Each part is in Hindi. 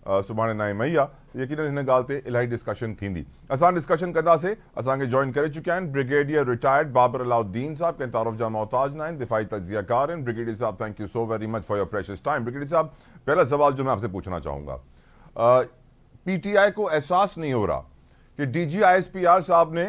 सुभाणे 9 मई आहे यकीनन हिन ॻाल्हि ते इलाही डिस्कशन थींदी। असां डिस्कशन कंदासीं। असांखे जॉइन करे चुकिया आहिनि ब्रिगेडियर रिटायर्ड बाबर अलाउद्दीन साहब, कंहिं तारुफ़ जा मोहताज न आहिनि, दिफ़ाई तज्ज़ियाकार आहिनि। ब्रिगेडियर साहब thank you so very much for your precious time. Brigadier साहब, पहला सवाल जो मैं आपसे पूछना चाहूँगा, पीटीआई को एहसास नहीं हो रहा कि DGISPR साहब ने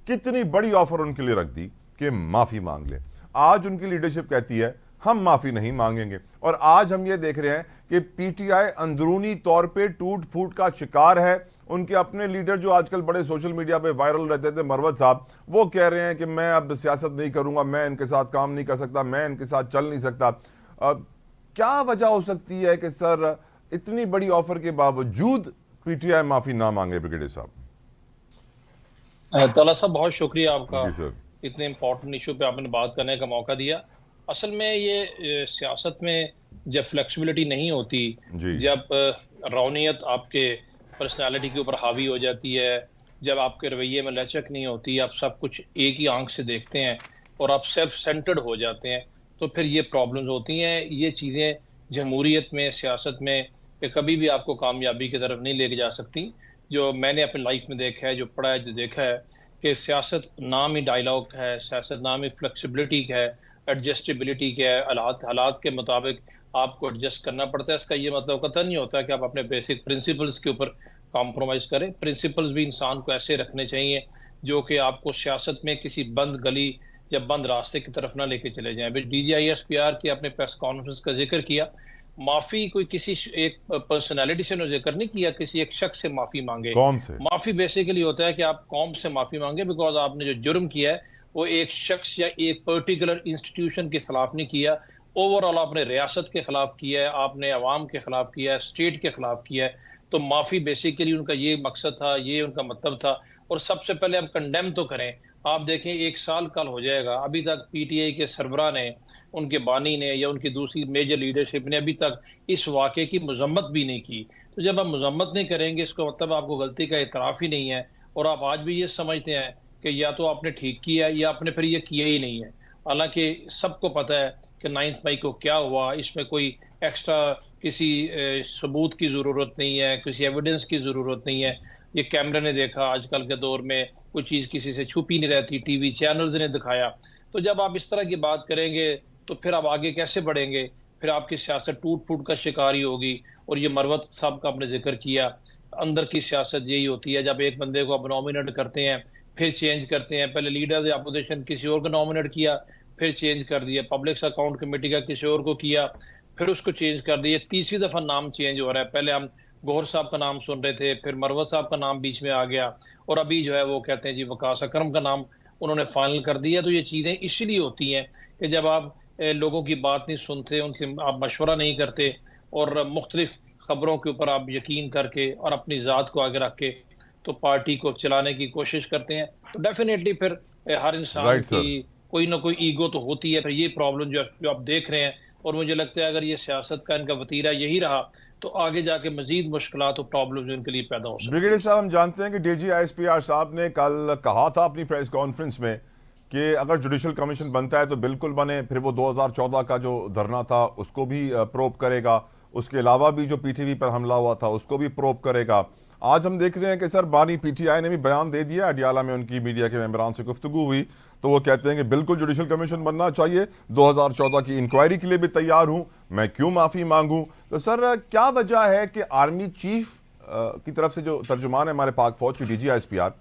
कितनी बड़ी ऑफर उनके लिए रख दी कि माफ़ी मांग ले। आज उनकी लीडरशिप कहती है हम माफ़ी नहीं मांगेंगे, और आज हम ये देख रहे हैं कि पीटीआई अंदरूनी तौर पे टूट फूट का शिकार है। उनके अपने लीडर जो आजकल बड़े सोशल मीडिया पे वायरल रहते थे, मरवत साहब, वो कह रहे हैं कि मैं अब सियासत नहीं करूंगा, मैं इनके साथ काम नहीं कर सकता, मैं इनके साथ चल नहीं सकता। क्या वजह हो सकती है कि सर इतनी बड़ी ऑफर के बावजूद पीटीआई माफी ना मांगे? ब्रिगेडियर साहब। तला साहब, बहुत शुक्रिया आपका, जी सर। इतने इम्पोर्टेंट इशू पे आपने बात करने का मौका दिया। असल में ये सियासत में जब फ्लेक्सिबिलिटी नहीं होती, जब रौनियत आपके पर्सनालिटी के ऊपर हावी हो जाती है, जब आपके रवैये में लचक नहीं होती, आप सब कुछ एक ही आंख से देखते हैं और आप सेल्फ सेंटर्ड हो जाते हैं, तो फिर ये प्रॉब्लम्स होती हैं। ये चीज़ें जमहूरियत में, सियासत में कभी भी आपको कामयाबी की तरफ नहीं लेके जा सकती। जो मैंने अपनी लाइफ में देखा है, जो पढ़ा है, जो देखा है, कि सियासत नाम ही डायलॉग है, सियासत नाम ही फ्लेक्सिबिलिटी का है, एडजस्टेबिलिटी का है। हालात के मुताबिक आपको एडजस्ट करना पड़ता है। इसका ये मतलब कतई नहीं होता कि आप अपने बेसिक प्रिंसिपल्स के ऊपर कॉम्प्रोमाइज करें। प्रिंसिपल्स भी इंसान को ऐसे रखने चाहिए जो कि आपको सियासत में किसी बंद गली या बंद रास्ते की तरफ ना लेके चले जाएं। DGISPR की आपने प्रेस कॉन्फ्रेंस का जिक्र किया, माफी कोई किसी एक पर्सनालिटी से जिक्र नहीं किया, किसी एक शख्स से माफी मांगे। कौम से माफी बेसिकली होता है कि आप कौम से माफी मांगे, बिकॉज आपने जो जुर्म किया है वो एक शख्स या एक पर्टिकुलर इंस्टीट्यूशन के खिलाफ नहीं किया, ओवरऑल आपने रियासत के खिलाफ किया है, आपने अवाम के खिलाफ किया है, स्टेट के खिलाफ किया है। तो माफी बेसिकली उनका ये मकसद था, ये उनका मतलब था। और सबसे पहले आप कंडेम तो करें। आप देखें, 1 साल कल हो जाएगा, अभी तक पीटीआई के सरबरा ने, उनके बानी ने या उनकी दूसरी मेजर लीडरशिप ने अभी तक इस वाक़े की मजम्मत भी नहीं की। तो जब आप मजम्मत नहीं करेंगे, इसका मतलब आपको गलती का इतराफ़ ही नहीं है, और आप आज भी ये समझते हैं कि या तो आपने ठीक किया या आपने फिर ये किया ही नहीं है। हालांकि सबको पता है कि 9 मई को क्या हुआ, इसमें कोई एक्स्ट्रा किसी सबूत की ज़रूरत नहीं है, किसी एविडेंस की ज़रूरत नहीं है। ये कैमरे ने देखा, आजकल के दौर में कोई चीज़ किसी से छुपी नहीं रहती, टीवी चैनल्स ने दिखाया। तो जब आप इस तरह की बात करेंगे तो फिर आप आगे कैसे बढ़ेंगे? फिर आपकी सियासत टूट फूट का शिकार ही होगी। और ये मरवत साहब का आपने जिक्र किया, अंदर की सियासत यही होती है, जब एक बंदे को आप नॉमिनेट करते हैं फिर चेंज करते हैं। पहले लीडर अपोजिशन किसी और को नॉमिनेट किया, फिर चेंज कर दिया, पब्लिक अकाउंट कमेटी का किसी और को किया, फिर उसको चेंज कर दिया। तीसरी दफा नाम चेंज हो रहा है। पहले हम गौहर साहब का नाम सुन रहे थे, फिर मरवत साहब का नाम बीच में आ गया, और अभी जो है वो कहते हैं जी वकास अकरम का नाम उन्होंने फाइनल कर दिया। तो ये चीज़ें इसलिए होती हैं कि जब आप लोगों की बात नहीं सुनते, उनसे आप मशवरा नहीं करते, और मुख्तलिफ खबरों के ऊपर आप यकीन करके और अपनी ज़ात को आगे रख के तो पार्टी को चलाने की कोशिश करते हैं, तो डेफिनेटली फिर हर इंसान की कोई ना कोई ईगो तो होती है। फिर ये प्रॉब्लम जो आप देख रहे हैं, और मुझे लगता है अगर ये सियासत का इनका वतीरा यही रहा तो आगे जाके मजीद मुश्किलात और प्रॉब्लम इनके लिए पैदा हो सकती है। ब्रिगेडियर साहब, हम जानते हैं कि DGISPR साहब ने कल कहा था अपनी प्रेस कॉन्फ्रेंस में कि अगर जुडिशल कमीशन बनता है तो बिल्कुल बने। फिर वो 2014 का जो धरना था उसको भी प्रोब करेगा, उसके अलावा भी जो PTV पर हमला हुआ था उसको भी प्रोब करेगा। आज हम देख रहे हैं कि सर बानी PTI ने भी बयान दे दिया। अडियाला में उनकी मीडिया के मेंबरान से गुफ्तगू हुई तो वो कहते हैं कि बिल्कुल जुडिशल कमीशन बनना चाहिए, 2014 की इंक्वायरी के लिए भी तैयार हूं, मैं क्यों माफ़ी मांगूं। तो सर क्या वजह है कि आर्मी चीफ की तरफ से जो तर्जुमान है हमारे पाक फौज की DGISPR,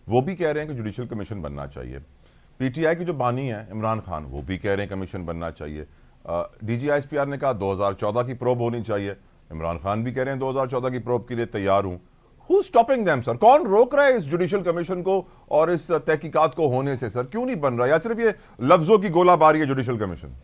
वो भी कह रहे हैं कि जुडिशल कमीशन बनना चाहिए। PTI की जो बानी है इमरान खान, वो भी कह रहे हैं कमीशन बनना चाहिए। DGISPR ने कहा 2014 की प्रोब होनी चाहिए, इमरान खान भी कह रहे हैं 2014 की प्रोब के लिए तैयार हूं। Who's stopping them, sir? कौन रोक रहा है इस जुडिशल कमीशन को और इस तहकीकात को होने से? सर क्यों नहीं बन रहा, या सिर्फ ये लफ्जों की गोलाबारी है जुडिशल कमीशन?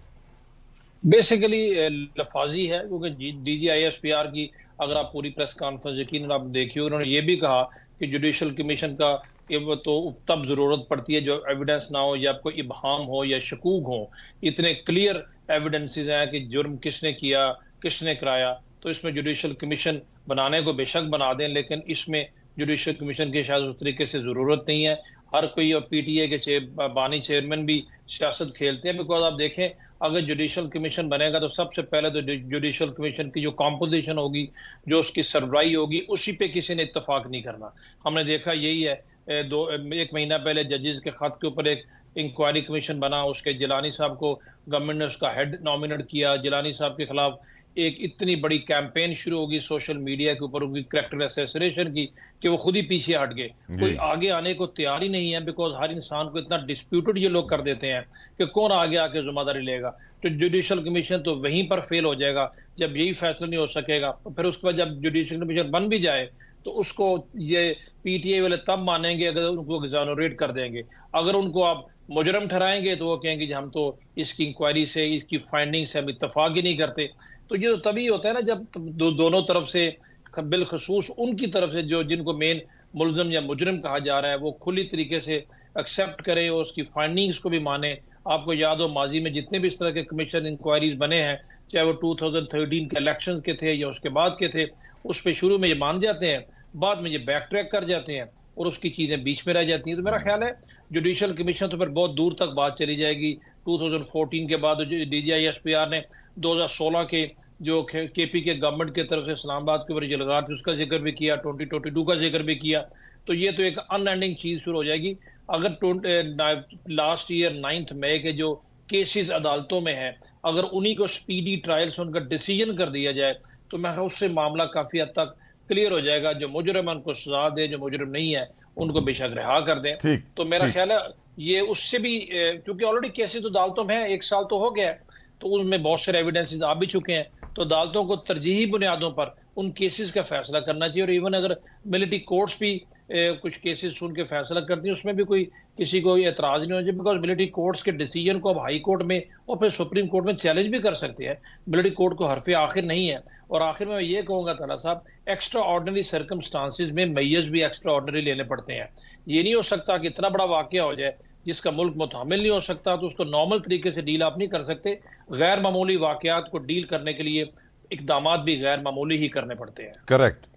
बेसिकली लफाजी है, क्योंकि DGISPR की अगर आप पूरी प्रेस कॉन्फ्रेंस यकीन आप देखिए, उन्होंने ये भी कहा कि जुडिशल कमीशन का तो तब जरूरत पड़ती है जो एविडेंस ना हो, या कोई इबहाम हो या शकूक हो। इतने क्लियर एविडेंसेस हैं कि जुर्म किसने किया, किसने कराया, तो इसमें जुडिशल कमीशन बनाने को बेशक बना दें, लेकिन इसमें जुडिशल कमीशन की शायद उस तरीके से ज़रूरत नहीं है। हर कोई, और PTI के बानी चेयरमैन भी सियासत खेलते हैं। बिकॉज आप देखें अगर जुडिशल कमीशन बनेगा तो सबसे पहले तो जुडिशल कमीशन की जो कॉम्पोजिशन होगी, जो उसकी सरबराही होगी, उसी पे किसी ने इत्तेफाक नहीं करना। हमने देखा यही है, एक महीना पहले जजेस के खत के ऊपर एक इंक्वायरी कमीशन बना, उसके जिलानी साहब को गवर्नमेंट ने उसका हेड नॉमिनेट किया। जिलानी साहब के खिलाफ एक इतनी बड़ी कैंपेन शुरू होगी सोशल मीडिया के ऊपर उनकी करैक्टर असैसिनेशन की, कि वो खुद ही पीछे हट गए, कोई आगे आने को तैयार ही नहीं है। बिकॉज हर इंसान को इतना डिस्प्यूटेड ये लोग कर देते हैं कि कौन आगे आके जिम्मेदारी लेगा। तो जुडिशल कमीशन तो वहीं पर फेल हो जाएगा जब यही फैसला नहीं हो सकेगा। तो फिर उसके बाद जब जुडिशल कमीशन बन भी जाए तो उसको ये पीटीआई वाले तब मानेंगे अगर उनको एग्जोनरेट कर देंगे। अगर उनको आप मुजरम ठहराएंगे तो वो कहेंगे कि हम तो इसकी इंक्वायरी से, इसकी फाइंडिंग से हम इत्तेफाक ही नहीं करते। तो ये तो तभी होता है ना जब दोनों तरफ से, बिलखसूस उनकी तरफ से जो जिनको मेन मुलजम या मुजरिम कहा जा रहा है, वो खुली तरीके से एक्सेप्ट करे और उसकी फाइंडिंग्स को भी माने। आपको याद हो माजी में जितने भी इस तरह के कमीशन इंक्वायरीज बने हैं, चाहे वो 2013 के इलेक्शंस के थे या उसके बाद के थे, उस पे शुरू में ये मान जाते हैं, बाद में ये बैक ट्रैक कर जाते हैं और उसकी चीजें बीच में रह जाती हैं। तो मेरा ख्याल है जुडिशल कमीशन तो फिर बहुत दूर तक बात चली जाएगी। 2014 के बाद DGISPR ने 2016 के जो केपी के गवर्नमेंट की तरफ से इस्लामाबाद के ऊपर जो लगा थी उसका जिक्र भी किया, 2022 का जिक्र भी किया। तो ये तो एक अनएंडिंग चीज शुरू हो जाएगी। अगर लास्ट ईयर 9 मई के जो केसेस अदालतों में है, अगर उन्हीं को स्पीडी ट्रायल से उनका डिसीजन कर दिया जाए तो मैं उससे मामला काफी हद तक क्लियर हो जाएगा। जो मुजरिम है उनको सजा दे, जो मुजरिम नहीं है उनको बेशक रिहा कर दें। तो मेरा ख्याल है ये उससे भी, क्योंकि ऑलरेडी केसेस तो अदालतों में है, 1 साल तो हो गया है, तो उनमें बहुत सारे एविडेंसेस आ भी चुके हैं। तो अदालतों को तरजीही बुनियादों पर उन केसेस का फैसला करना चाहिए। और इवन अगर मिलिट्री कोर्ट्स भी कुछ केसेस सुन के फैसला करती हैं, उसमें भी कोई किसी को एतराज नहीं होना चाहिए। बिकॉज मिलिट्री कोर्ट्स के डिसीजन को अब हाई कोर्ट में और फिर सुप्रीम कोर्ट में चैलेंज भी कर सकते हैं। मिलिट्री कोर्ट को हरफ आखिर नहीं है। और आखिर में मैं ये कहूंगा ताला साहब, एक्स्ट्रा ऑर्डिनरी सर्कमस्टांसिस में मैयर्स भी एक्स्ट्रा ऑर्डिनरी लेने पड़ते हैं। ये नहीं हो सकता कि इतना बड़ा वाकया हो जाए जिसका मुल्क मुतहम्मिल नहीं हो सकता, तो उसको नॉर्मल तरीके से डील आप नहीं कर सकते। गैर मामूली वाकयात को डील करने के लिए इकदामात भी गैर मामूली ही करने पड़ते हैं। करेक्ट।